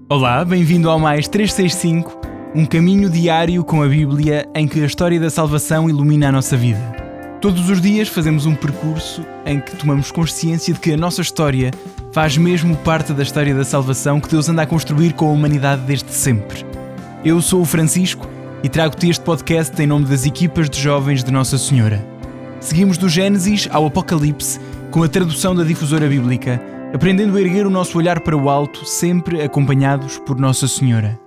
Olá, bem-vindo ao Mais 365, um caminho diário com a Bíblia em que a história da salvação ilumina a nossa vida. Todos os dias fazemos um percurso em que tomamos consciência de que a nossa história faz mesmo parte da história da salvação que Deus anda a construir com a humanidade desde sempre. Eu sou o Francisco e trago-te este podcast em nome das equipas de jovens de Nossa Senhora. Seguimos do Gênesis ao Apocalipse com a tradução da Difusora Bíblica, aprendendo a erguer o nosso olhar para o alto, sempre acompanhados por Nossa Senhora.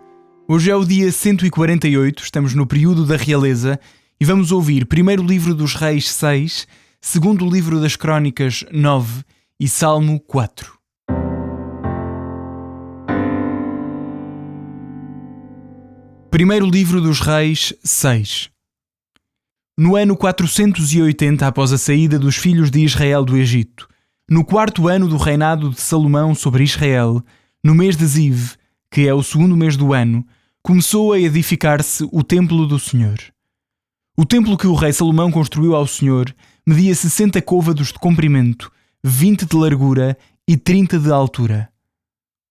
Hoje é o dia 148, estamos no período da realeza e vamos ouvir primeiro livro dos Reis 6, segundo livro das Crónicas 9 e Salmo 4. Primeiro livro dos Reis 6. No ano 480 após a saída dos filhos de Israel do Egito, no quarto ano do reinado de Salomão sobre Israel, no mês de Ziv, que é o segundo mês do ano, começou a edificar-se o templo do Senhor. O templo que o rei Salomão construiu ao Senhor media 60 côvados de comprimento, 20 de largura e 30 de altura.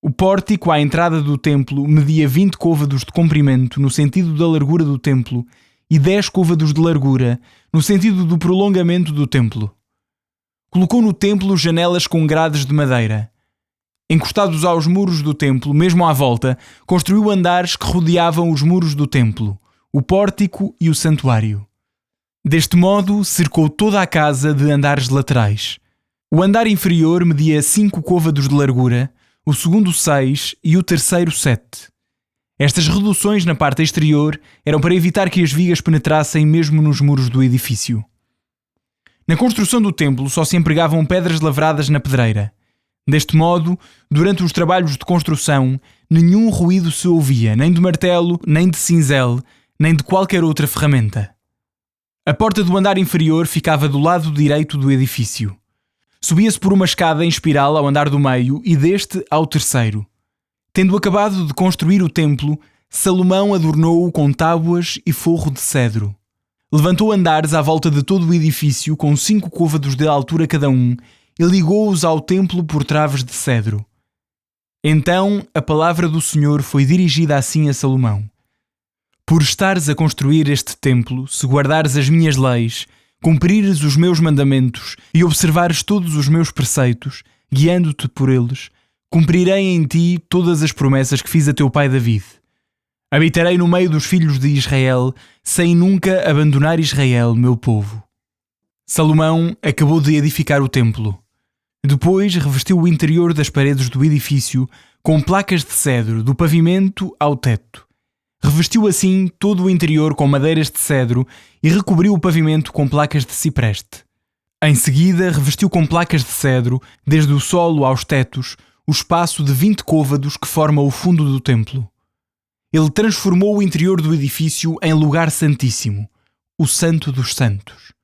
O pórtico à entrada do templo media 20 côvados de comprimento no sentido da largura do templo e 10 côvados de largura no sentido do prolongamento do templo. Colocou no templo janelas com grades de madeira. Encostados aos muros do templo, mesmo à volta, construiu andares que rodeavam os muros do templo, o pórtico e o santuário. Deste modo, cercou toda a casa de andares laterais. O andar inferior media 5 côvados de largura, o segundo 6 e o terceiro 7. Estas reduções na parte exterior eram para evitar que as vigas penetrassem mesmo nos muros do edifício. Na construção do templo só se empregavam pedras lavradas na pedreira. Deste modo, durante os trabalhos de construção, nenhum ruído se ouvia, nem de martelo, nem de cinzel, nem de qualquer outra ferramenta. A porta do andar inferior ficava do lado direito do edifício. Subia-se por uma escada em espiral ao andar do meio e deste ao terceiro. Tendo acabado de construir o templo, Salomão adornou-o com tábuas e forro de cedro. Levantou andares à volta de todo o edifício com 5 côvados de altura cada um e ligou-os ao templo por traves de cedro. Então a palavra do Senhor foi dirigida assim a Salomão: Por estares a construir este templo, se guardares as minhas leis, cumprires os meus mandamentos e observares todos os meus preceitos, guiando-te por eles, cumprirei em ti todas as promessas que fiz a teu pai David. Habitarei no meio dos filhos de Israel, sem nunca abandonar Israel, meu povo. Salomão acabou de edificar o templo. Depois revestiu o interior das paredes do edifício com placas de cedro, do pavimento ao teto. Revestiu assim todo o interior com madeiras de cedro e recobriu o pavimento com placas de cipreste. Em seguida, revestiu com placas de cedro, desde o solo aos tetos, o espaço de 20 côvados que forma o fundo do templo. Ele transformou o interior do edifício em lugar santíssimo, o Santo dos Santos.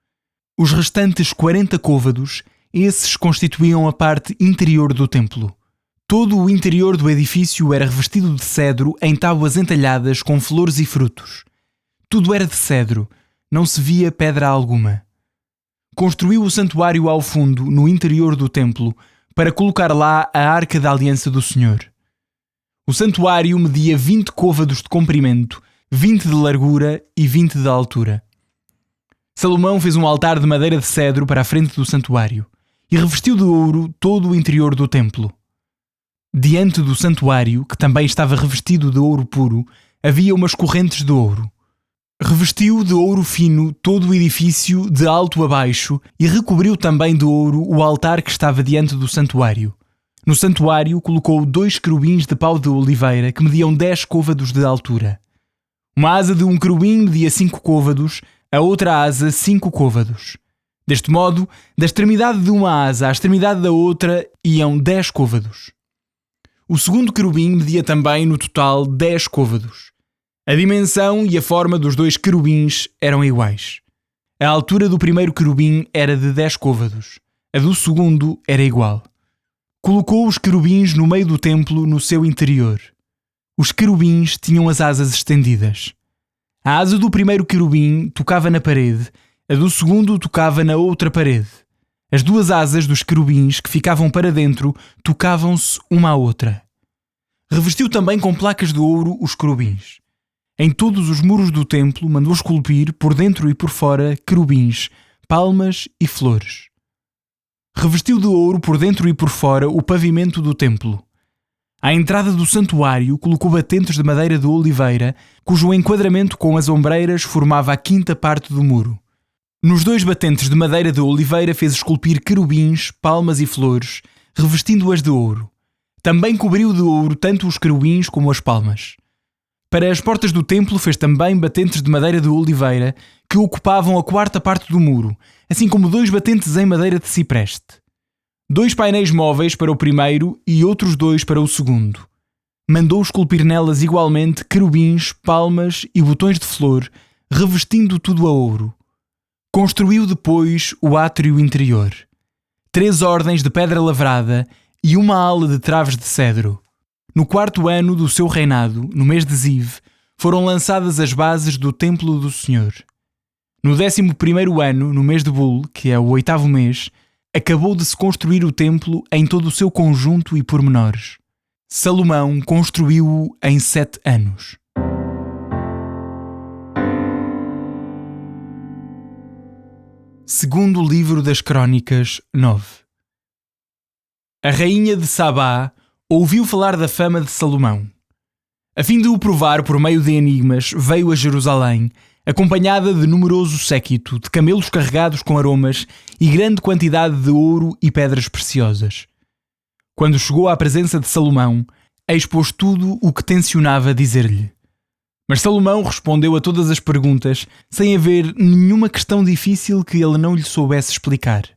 Os restantes 40 côvados, esses constituíam a parte interior do templo. Todo o interior do edifício era revestido de cedro em tábuas entalhadas com flores e frutos. Tudo era de cedro, não se via pedra alguma. Construiu o santuário ao fundo, no interior do templo, para colocar lá a Arca da Aliança do Senhor. O santuário media 20 côvados de comprimento, 20 de largura e 20 de altura. Salomão fez um altar de madeira de cedro para a frente do santuário e revestiu de ouro todo o interior do templo. Diante do santuário, que também estava revestido de ouro puro, havia umas correntes de ouro. Revestiu de ouro fino todo o edifício de alto a baixo e recobriu também de ouro o altar que estava diante do santuário. No santuário colocou 2 querubins de pau de oliveira que mediam 10 côvados de altura. Uma asa de um querubim media 5 côvados, a outra asa 5 côvados. Deste modo, da extremidade de uma asa à extremidade da outra iam 10 côvados. O segundo querubim media também no total 10 côvados. A dimensão e a forma dos 2 querubins eram iguais. A altura do primeiro querubim era de 10 côvados. A do segundo era igual. Colocou os querubins no meio do templo no seu interior. Os querubins tinham as asas estendidas. A asa do primeiro querubim tocava na parede, a do segundo tocava na outra parede. As 2 asas dos querubins que ficavam para dentro tocavam-se uma à outra. Revestiu também com placas de ouro os querubins. Em todos os muros do templo mandou esculpir, por dentro e por fora, querubins, palmas e flores. Revestiu de ouro por dentro e por fora o pavimento do templo. À entrada do santuário colocou batentes de madeira de oliveira, cujo enquadramento com as ombreiras formava a quinta parte do muro. Nos 2 batentes de madeira de oliveira fez esculpir querubins, palmas e flores, revestindo-as de ouro. Também cobriu de ouro tanto os querubins como as palmas. Para as portas do templo fez também batentes de madeira de oliveira que ocupavam a 4ª parte do muro, assim como 2 batentes em madeira de cipreste. 2 painéis móveis para o primeiro e outros 2 para o segundo. Mandou esculpir nelas igualmente querubins, palmas e botões de flor, revestindo tudo a ouro. Construiu depois o átrio interior. 3 ordens de pedra lavrada e uma ala de traves de cedro. No 4º ano do seu reinado, no mês de Ziv, foram lançadas as bases do templo do Senhor. No 11º ano, no mês de Bul, que é o 8º mês, acabou de se construir o templo em todo o seu conjunto e pormenores. Salomão construiu-o em 7 anos. Segundo livro das Crônicas 9. A rainha de Sabá ouviu falar da fama de Salomão. A fim de o provar por meio de enigmas, veio a Jerusalém, acompanhada de numeroso séquito, de camelos carregados com aromas e grande quantidade de ouro e pedras preciosas. Quando chegou à presença de Salomão, expôs tudo o que tencionava dizer-lhe. Mas Salomão respondeu a todas as perguntas, sem haver nenhuma questão difícil que ele não lhe soubesse explicar.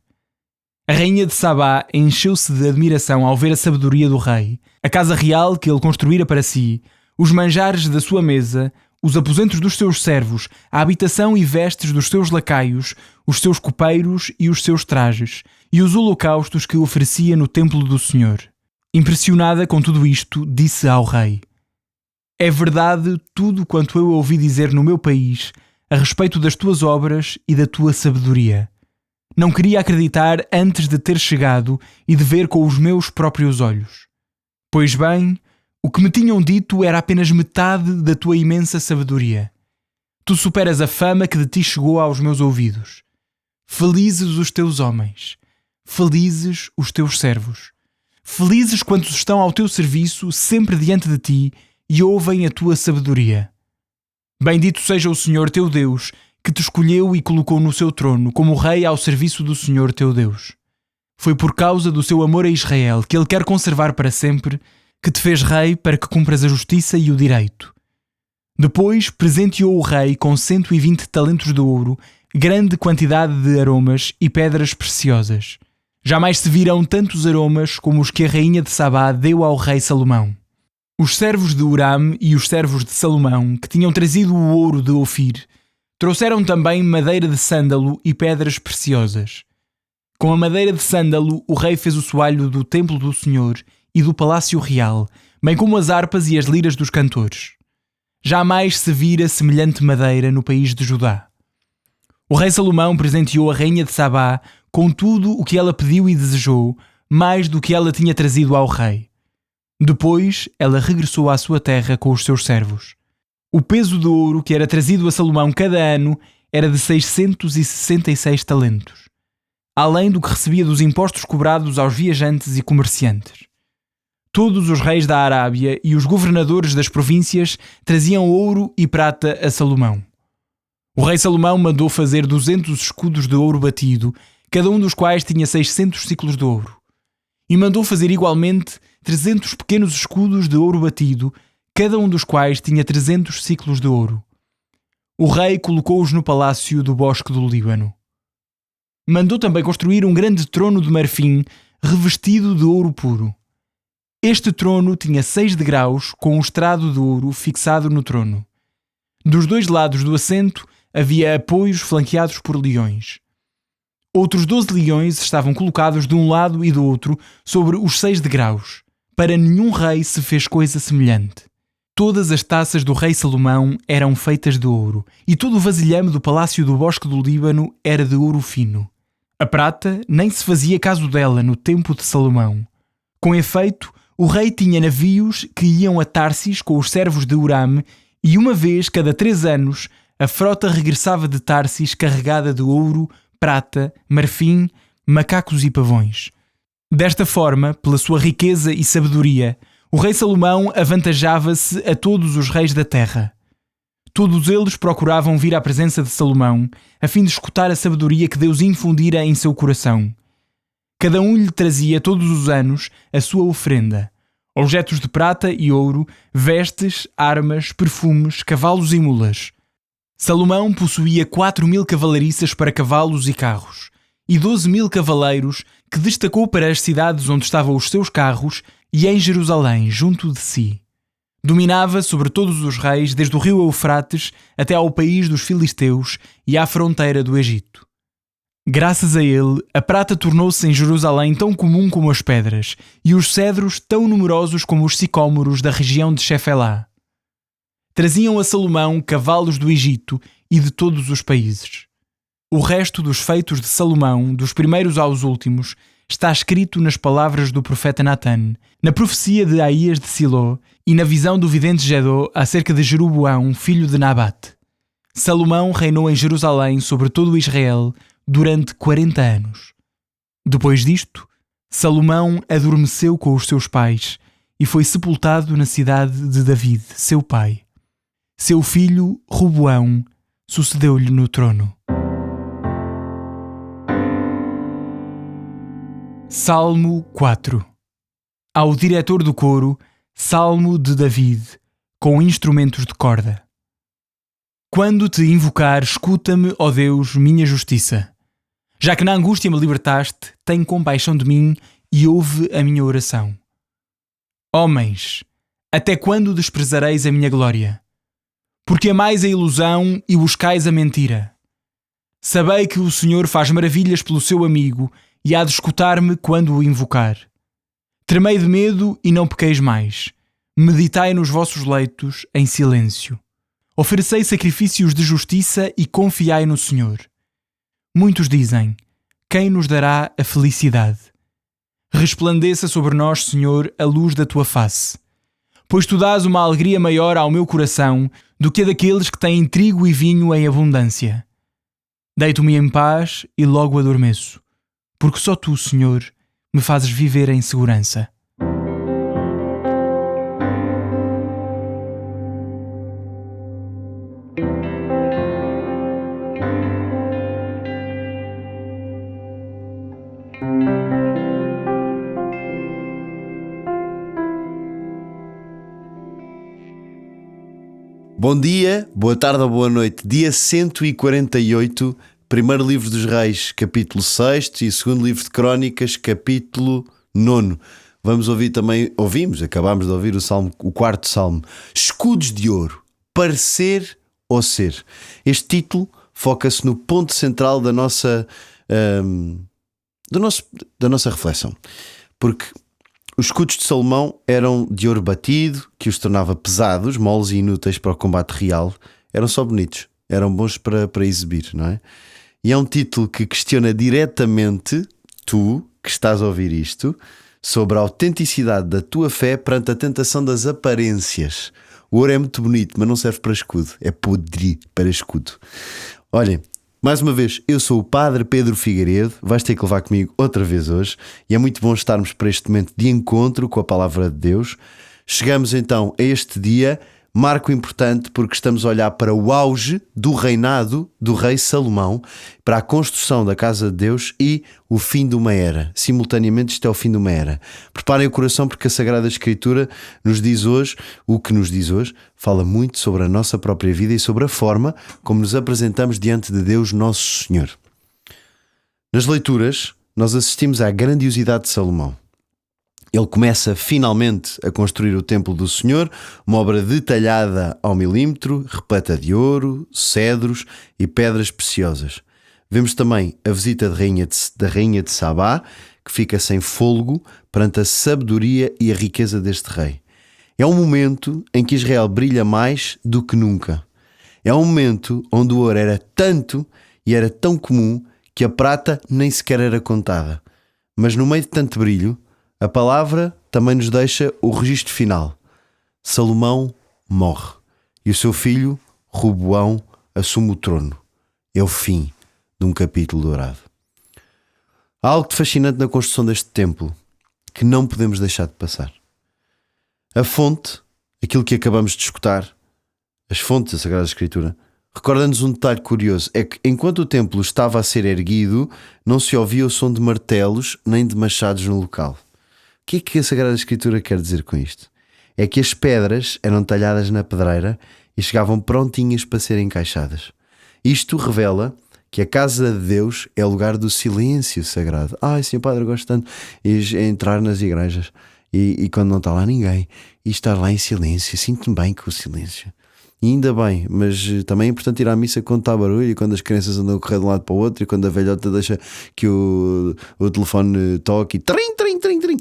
A rainha de Sabá encheu-se de admiração ao ver a sabedoria do rei, a casa real que ele construíra para si, os manjares da sua mesa, os aposentos dos seus servos, a habitação e vestes dos seus lacaios, os seus copeiros e os seus trajes, e os holocaustos que oferecia no templo do Senhor. Impressionada com tudo isto, disse ao rei: É verdade tudo quanto eu ouvi dizer no meu país a respeito das tuas obras e da tua sabedoria. Não queria acreditar antes de ter chegado e de ver com os meus próprios olhos. Pois bem, o que me tinham dito era apenas metade da tua imensa sabedoria. Tu superas a fama que de ti chegou aos meus ouvidos. Felizes os teus homens, felizes os teus servos. Felizes quantos estão ao teu serviço, sempre diante de ti, e ouvem a tua sabedoria. Bendito seja o Senhor teu Deus, que te escolheu e colocou no seu trono, como rei ao serviço do Senhor teu Deus. Foi por causa do seu amor a Israel, que ele quer conservar para sempre, que te fez rei para que cumpras a justiça e o direito. Depois presenteou o rei com 120 talentos de ouro, grande quantidade de aromas e pedras preciosas. Jamais se viram tantos aromas como os que a rainha de Sabá deu ao rei Salomão. Os servos de Huram e os servos de Salomão, que tinham trazido o ouro de Ofir, trouxeram também madeira de sândalo e pedras preciosas. Com a madeira de sândalo, o rei fez o soalho do templo do Senhor e do palácio real, bem como as harpas e as liras dos cantores. Jamais se vira semelhante madeira no país de Judá. O rei Salomão presenteou a rainha de Sabá com tudo o que ela pediu e desejou, mais do que ela tinha trazido ao rei. Depois, ela regressou à sua terra com os seus servos. O peso de ouro que era trazido a Salomão cada ano era de 666 talentos, além do que recebia dos impostos cobrados aos viajantes e comerciantes. Todos os reis da Arábia e os governadores das províncias traziam ouro e prata a Salomão. O rei Salomão mandou fazer 200 escudos de ouro batido, cada um dos quais tinha 600 siclos de ouro. E mandou fazer igualmente 300 pequenos escudos de ouro batido, cada um dos quais tinha 300 siclos de ouro. O rei colocou-os no palácio do Bosque do Líbano. Mandou também construir um grande trono de marfim revestido de ouro puro. Este trono tinha 6 degraus com um estrado de ouro fixado no trono. Dos 2 lados do assento havia apoios flanqueados por leões. Outros 12 leões estavam colocados de um lado e do outro sobre os 6 degraus. Para nenhum rei se fez coisa semelhante. Todas as taças do rei Salomão eram feitas de ouro, e todo o vasilhame do palácio do Bosque do Líbano era de ouro fino. A prata nem se fazia caso dela no tempo de Salomão. Com efeito, O rei tinha navios que iam a Tarsis com os servos de Huram, e uma vez cada 3 anos a frota regressava de Tarsis carregada de ouro, prata, marfim, macacos e pavões. Desta forma, pela sua riqueza e sabedoria, o rei Salomão avantajava-se a todos os reis da terra. Todos eles procuravam vir à presença de Salomão, a fim de escutar a sabedoria que Deus infundira em seu coração. Cada um lhe trazia todos os anos a sua oferenda: objetos de prata e ouro, vestes, armas, perfumes, cavalos e mulas. Salomão possuía 4.000 cavalariças para cavalos e carros, e 12.000 cavaleiros, que destacou para as cidades onde estavam os seus carros e em Jerusalém, junto de si. Dominava sobre todos os reis, desde o rio Eufrates até ao país dos filisteus e à fronteira do Egito. Graças a ele, a prata tornou-se em Jerusalém tão comum como as pedras, e os cedros tão numerosos como os sicômoros da região de Chefelá. Traziam a Salomão cavalos do Egito e de todos os países. O resto dos feitos de Salomão, dos primeiros aos últimos, está escrito nas palavras do profeta Natã, na profecia de Aías de Siló e na visão do vidente Gedó acerca de Jeroboão, filho de Nabate. Salomão reinou em Jerusalém sobre todo o Israel durante 40 anos. Depois disto, Salomão adormeceu com os seus pais e foi sepultado na cidade de David, seu pai. Seu filho, Roboão, sucedeu-lhe no trono. Salmo 4. Ao diretor do coro, Salmo de David, com instrumentos de corda. Quando te invocar, escuta-me, ó Deus, minha justiça. Já que na angústia me libertaste, tem compaixão de mim e ouve a minha oração. Homens, até quando desprezareis a minha glória? Porque amais a ilusão e buscais a mentira. Sabei que o Senhor faz maravilhas pelo seu amigo e há de escutar-me quando o invocar. Tremei de medo e não pequeis mais. Meditai nos vossos leitos em silêncio. Oferecei sacrifícios de justiça e confiai no Senhor. Muitos dizem: quem nos dará a felicidade? Resplandeça sobre nós, Senhor, a luz da tua face. Pois tu dás uma alegria maior ao meu coração do que a daqueles que têm trigo e vinho em abundância. Deito-me em paz e logo adormeço, porque só tu, Senhor, me fazes viver em segurança. Bom dia, boa tarde ou boa noite. Dia 148, primeiro livro dos Reis, capítulo 6 e segundo livro de Crónicas, capítulo 9. Acabámos de ouvir o quarto salmo. Escudos de ouro, parecer ou ser. Este título foca-se no ponto central da nossa reflexão. Porque os escudos de Salomão eram de ouro batido, que os tornava pesados, moles e inúteis para o combate real. Eram só bonitos, eram bons para exibir, não é? E é um título que questiona diretamente, tu que estás a ouvir isto, sobre a autenticidade da tua fé perante a tentação das aparências. O ouro é muito bonito, mas não serve para escudo, é podre para escudo. Olhem, mais uma vez, eu sou o Padre Pedro Figueiredo, vais ter que levar comigo outra vez hoje, e é muito bom estarmos para este momento de encontro com a Palavra de Deus. Chegamos então a este dia, marco importante porque estamos a olhar para o auge do reinado do rei Salomão, para a construção da casa de Deus e o fim de uma era. Simultaneamente isto é o fim de uma era. Preparem o coração porque a Sagrada Escritura nos diz hoje, o que nos diz hoje, fala muito sobre a nossa própria vida e sobre a forma como nos apresentamos diante de Deus Nosso Senhor. Nas leituras, nós assistimos à grandiosidade de Salomão. Ele começa finalmente a construir o templo do Senhor, uma obra detalhada ao milímetro, repleta de ouro, cedros e pedras preciosas. Vemos também a visita da rainha de Sabá, que fica sem fôlego perante a sabedoria e a riqueza deste rei. É um momento em que Israel brilha mais do que nunca. É um momento onde o ouro era tanto e era tão comum que a prata nem sequer era contada. Mas no meio de tanto brilho, A palavra também nos deixa o registro final. Salomão morre e o seu filho, Roboão, assume o trono. É o fim de um capítulo dourado. Há algo de fascinante na construção deste templo que não podemos deixar de passar. A fonte, aquilo que acabamos de escutar, as fontes da Sagrada Escritura, recorda-nos um detalhe curioso, é que enquanto o templo estava a ser erguido, não se ouvia o som de martelos nem de machados no local. O que é que a Sagrada Escritura quer dizer com isto? É que as pedras eram talhadas na pedreira e chegavam prontinhas para serem encaixadas. Isto revela que a casa de Deus é o lugar do silêncio sagrado. Senhor Padre, eu gosto tanto de entrar nas igrejas e quando não está lá ninguém e estar lá em silêncio, sinto-me bem com o silêncio. E ainda bem, mas também é importante ir à missa quando está barulho e quando as crianças andam a correr de um lado para o outro e quando a velhota deixa que o telefone toque e trim, trim, trim, trim.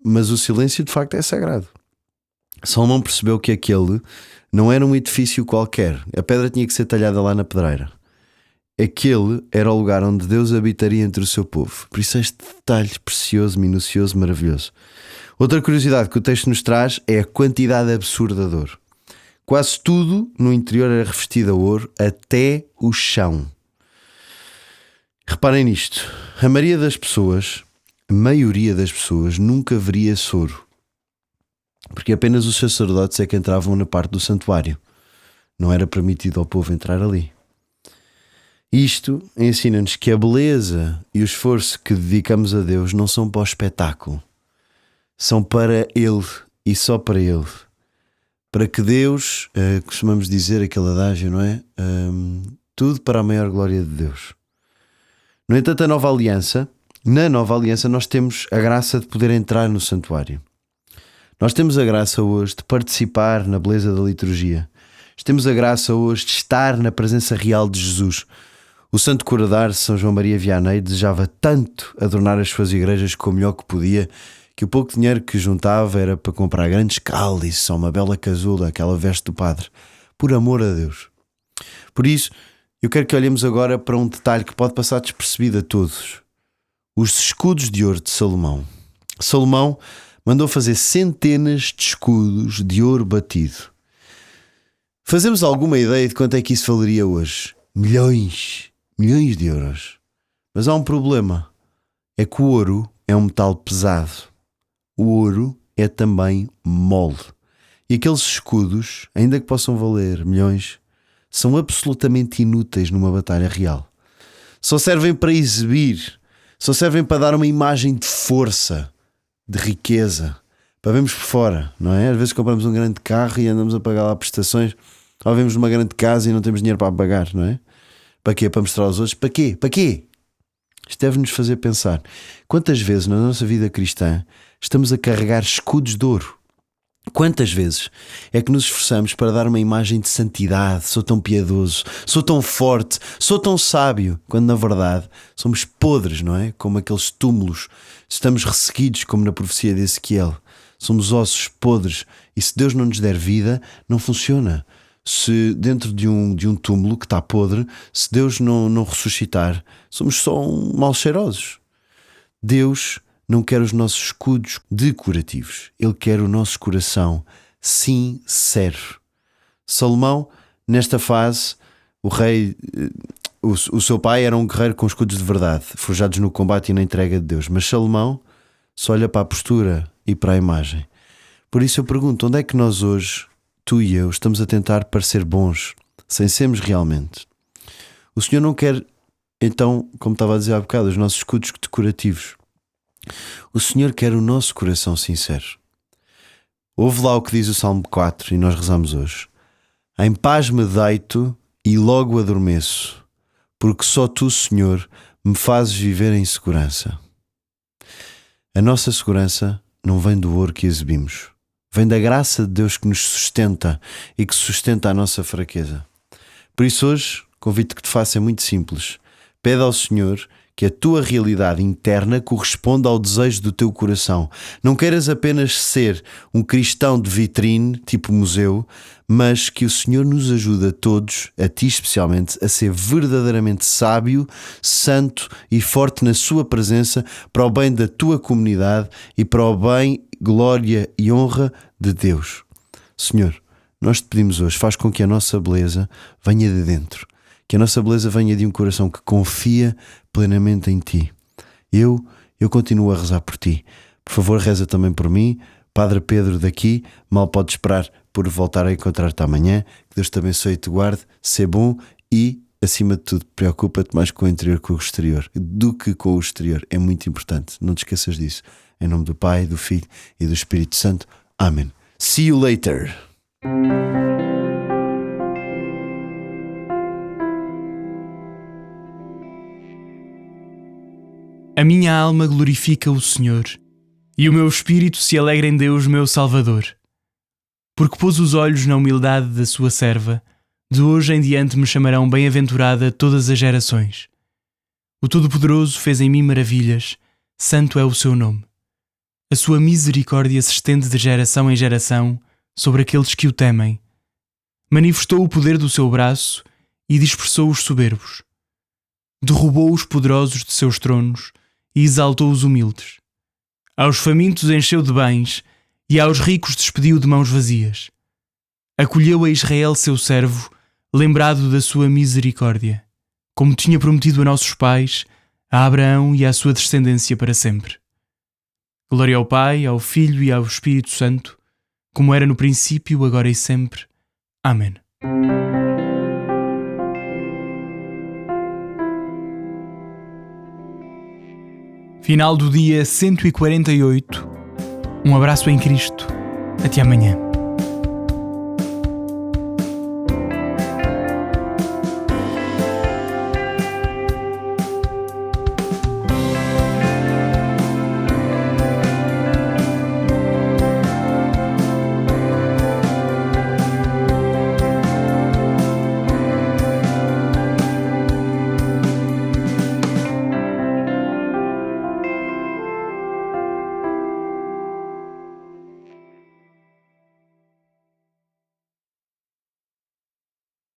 Mas o silêncio de facto é sagrado. Salomão percebeu que aquele não era um edifício qualquer. A pedra tinha que ser talhada lá na pedreira. Aquele era o lugar onde Deus habitaria entre o seu povo. Por isso este detalhe precioso, minucioso, maravilhoso. Outra curiosidade que o texto nos traz é a quantidade absurda de ouro. Quase tudo no interior era revestido a ouro, até o chão. Reparem nisto. A maioria das pessoas nunca veria esse ouro. Porque apenas os sacerdotes é que entravam na parte do santuário. Não era permitido ao povo entrar ali. Isto ensina-nos que a beleza e o esforço que dedicamos a Deus não são para o espetáculo. São para Ele e só para Ele. Para que Deus, costumamos dizer aquele adágio, não é? Tudo para a maior glória de Deus. No entanto, na nova aliança nós temos a graça de poder entrar no santuário. Nós temos a graça hoje de participar na beleza da liturgia. Temos a graça hoje de estar na presença real de Jesus. O santo curador de São João Maria Vianney desejava tanto adornar as suas igrejas com o melhor que podia, que o pouco dinheiro que juntava era para comprar grandes cálices ou uma bela casula, aquela veste do padre, por amor a Deus. Por isso, eu quero que olhemos agora para um detalhe que pode passar despercebido a todos. Os escudos de ouro de Salomão. Salomão mandou fazer centenas de escudos de ouro batido. Fazemos alguma ideia de quanto é que isso valeria hoje? Milhões de euros. Mas há um problema. É que o ouro é um metal pesado. O ouro é também mole. E aqueles escudos, ainda que possam valer milhões, são absolutamente inúteis numa batalha real. Só servem para exibir, só servem para dar uma imagem de força, de riqueza, para vermos por fora, não é? Às vezes compramos um grande carro e andamos a pagar lá prestações, ou vemos uma grande casa e não temos dinheiro para pagar, não é? Para quê? Para mostrar aos outros? Para quê? Para quê? Isto deve-nos fazer pensar. Quantas vezes na nossa vida cristã estamos a carregar escudos de ouro? Quantas vezes é que nos esforçamos para dar uma imagem de santidade? Sou tão piedoso, sou tão forte, sou tão sábio, quando na verdade somos podres, não é? Como aqueles túmulos. Estamos ressequidos, como na profecia de Ezequiel. Somos ossos podres e se Deus não nos der vida, não funciona. Se dentro de um túmulo que está podre, se Deus não ressuscitar, somos só mal cheirosos. Deus não quer os nossos escudos decorativos. Ele quer o nosso coração sincero. Salomão, nesta fase, o seu pai era um guerreiro com escudos de verdade, forjados no combate e na entrega de Deus. Mas Salomão só olha para a postura e para a imagem. Por isso eu pergunto, onde é que nós hoje, tu e eu, estamos a tentar parecer bons, sem sermos realmente? O Senhor não quer, então, como estava a dizer há bocado, os nossos escudos decorativos. O Senhor quer o nosso coração sincero. Ouve lá o que diz o Salmo 4 e nós rezamos hoje. Em paz me deito e logo adormeço, porque só tu, Senhor, me fazes viver em segurança. A nossa segurança não vem do ouro que exibimos. Vem da graça de Deus que nos sustenta e que sustenta a nossa fraqueza. Por isso hoje, o convite que te faço é muito simples. Pede ao Senhor que a tua realidade interna corresponda ao desejo do teu coração. Não queiras apenas ser um cristão de vitrine, tipo museu, mas que o Senhor nos ajude a todos, a ti especialmente, a ser verdadeiramente sábio, santo e forte na sua presença, para o bem da tua comunidade e para o bem, glória e honra de Deus. Senhor, nós te pedimos hoje, faz com que a nossa beleza venha de dentro, que a nossa beleza venha de um coração que confia plenamente em ti. Eu continuo a rezar por ti. Por favor, reza também por mim. Padre Pedro daqui, mal pode esperar por voltar a encontrar-te amanhã. Que Deus te abençoe e te guarde. Sê bom e, acima de tudo, preocupa-te mais com o interior que com o exterior, do que com o exterior. É muito importante. Não te esqueças disso. Em nome do Pai, do Filho e do Espírito Santo. Amém. See you later. A minha alma glorifica o Senhor, e o meu espírito se alegra em Deus, meu Salvador. Porque pôs os olhos na humildade da sua serva, de hoje em diante me chamarão bem-aventurada todas as gerações. O Todo-Poderoso fez em mim maravilhas, santo é o seu nome. A sua misericórdia se estende de geração em geração sobre aqueles que o temem. Manifestou o poder do seu braço e dispersou os soberbos. Derrubou os poderosos de seus tronos e exaltou os humildes. Aos famintos encheu de bens e aos ricos despediu de mãos vazias. Acolheu a Israel seu servo, lembrado da sua misericórdia, como tinha prometido a nossos pais, a Abraão e à sua descendência para sempre. Glória ao Pai, ao Filho e ao Espírito Santo, como era no princípio, agora e sempre. Amém. Final do dia 148. Um abraço em Cristo. Até amanhã.